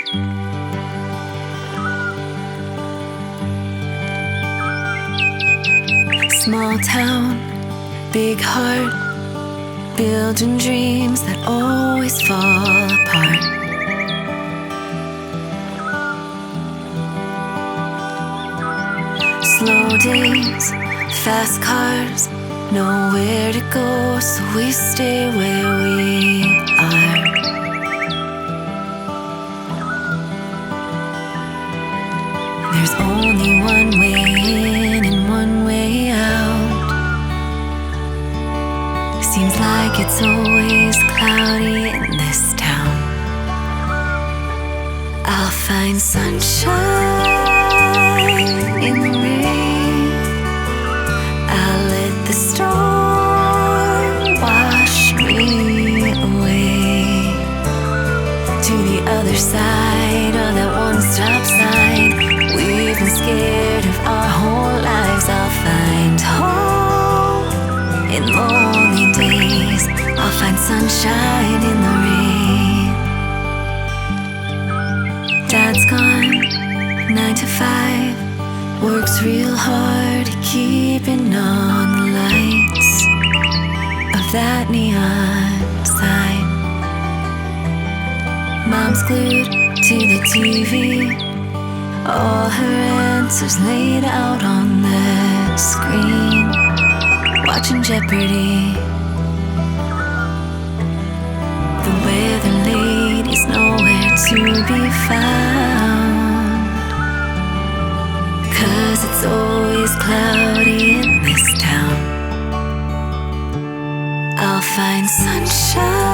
Small town, big heart, building dreams that always fall apart. Slow days, fast cars, nowhere to go, so we stay where we are. There's only one way in and one way out. Seems like it's always cloudy in this town. I'll find sunshine in the rain. I'll let the storm wash me away to the other side of that one-stop sign. We've been scared of our whole lives. I'll find hope in lonely days. I'll find sunshine in the rain. Dad's gone, 9 to 5. Works real hard keeping on the lights of that neon sign. Mom's glued to the TV, all her answers laid out on the screen, watching Jeopardy. The weather lady's nowhere to be found, 'cause it's always cloudy in this town. I'll find sunshine